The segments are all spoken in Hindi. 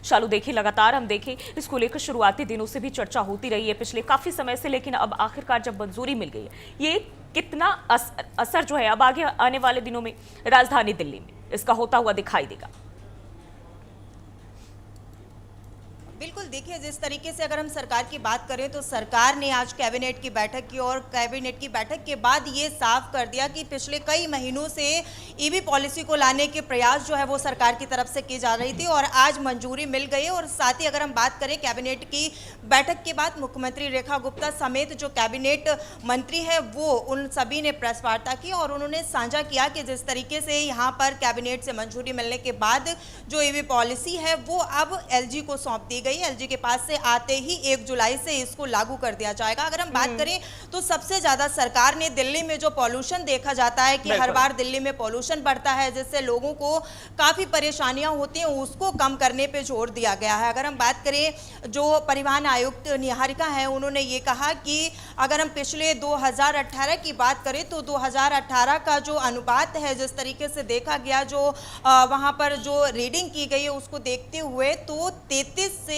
शालू देखिए, लगातार हम देखें इसको लेकर शुरुआती दिनों से भी चर्चा होती रही है पिछले काफी समय से, लेकिन अब आखिरकार जब मंजूरी मिल गई है, ये कितना असर जो है अब आगे आने वाले दिनों में राजधानी दिल्ली में इसका होता हुआ दिखाई देगा? बिल्कुल, देखिए जिस तरीके से अगर हम सरकार की बात करें तो सरकार ने आज कैबिनेट की बैठक की और कैबिनेट की बैठक के बाद ये साफ कर दिया कि पिछले कई महीनों से ईवी पॉलिसी को लाने के प्रयास जो है वो सरकार की तरफ से की जा रही थी और आज मंजूरी मिल गई। और साथ ही अगर हम बात करें कैबिनेट की बैठक के बाद मुख्यमंत्री रेखा गुप्ता समेत जो कैबिनेट मंत्री है वो उन सभी ने प्रेस वार्ता की और उन्होंने साझा किया कि जिस तरीके से यहाँ पर कैबिनेट से मंजूरी मिलने के बाद जो ईवी पॉलिसी है वो अब एलजी को सौंप दी गई। एलजी के पास से आते ही 1 जुलाई से इसको लागू कर दिया जाएगा। अगर हम बात करें तो सबसे ज्यादा सरकार ने दिल्ली में जो पॉल्यूशन देखा जाता है कि हर बार दिल्ली में पॉल्यूशन बढ़ता है जिससे लोगों को काफी परेशानियां होती हैं, उसको कम करने पे जोर दिया गया है। अगर हम बात करें जो परिवहन आयुक्त निहारिका है उन्होंने ये कहा कि अगर हम पिछले 2018 की बात करें तो 2018 का जो अनुपात है जिस तरीके से देखा गया, जो वहां पर जो रीडिंग की गई है उसको देखते हुए तो 33 से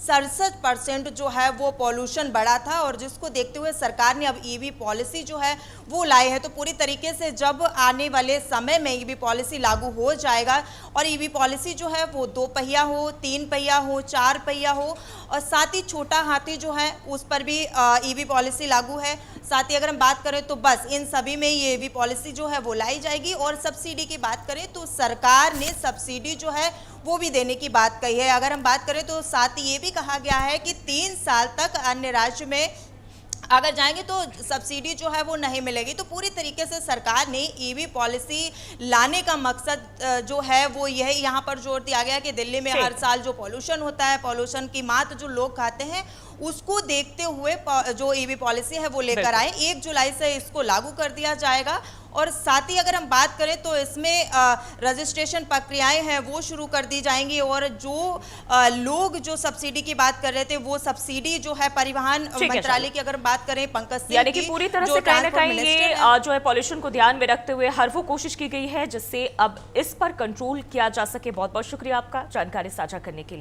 67% जो है वो पॉल्यूशन बढ़ा था और जिसको देखते हुए सरकार ने अब ईवी पॉलिसी जो है वो लाई है। तो पूरी तरीके से जब आने वाले समय में ईवी पॉलिसी लागू हो जाएगा और ईवी पॉलिसी जो है वो 2 पहिया हो, 3 पहिया हो, 4 पहिया हो और साथ ही छोटा हाथी जो है उस पर भी ईवी पॉलिसी लागू है। साथ ही अगर हम बात करें तो बस इन सभी में ये ईवी पॉलिसी जो है वो लाई जाएगी। और सब्सिडी की बात करें तो सरकार ने सब्सिडी जो है वो भी देने की बात कही है। अगर हम बात करें तो साथ ही ये भी कहा गया है कि 3 साल तक अन्य राज्य में अगर जाएंगे तो सब्सिडी जो है वो नहीं मिलेगी। तो पूरी तरीके से सरकार ने ईवी पॉलिसी लाने का मकसद जो है वो यही यहाँ पर जोर दिया गया कि दिल्ली में हर साल जो पॉल्यूशन होता है, पॉल्यूशन की मात्रा जो लोग खाते हैं उसको देखते हुए जो ईवी पॉलिसी है वो लेकर आए। 1 जुलाई से इसको लागू कर दिया जाएगा। और साथ ही अगर हम बात करें तो इसमें रजिस्ट्रेशन प्रक्रियाएं हैं वो शुरू कर दी जाएंगी और जो लोग जो सब्सिडी की बात कर रहे थे वो सब्सिडी जो है परिवहन मंत्रालय की अगर बात करें पंकज सिंह, यानी कि पूरी तरह से कहीं ना कहीं ये जो है पॉल्यूशन को ध्यान में रखते हुए हर वो कोशिश की गई है जिससे अब इस पर कंट्रोल किया जा सके। बहुत बहुत शुक्रिया आपका जानकारी साझा करने के लिए।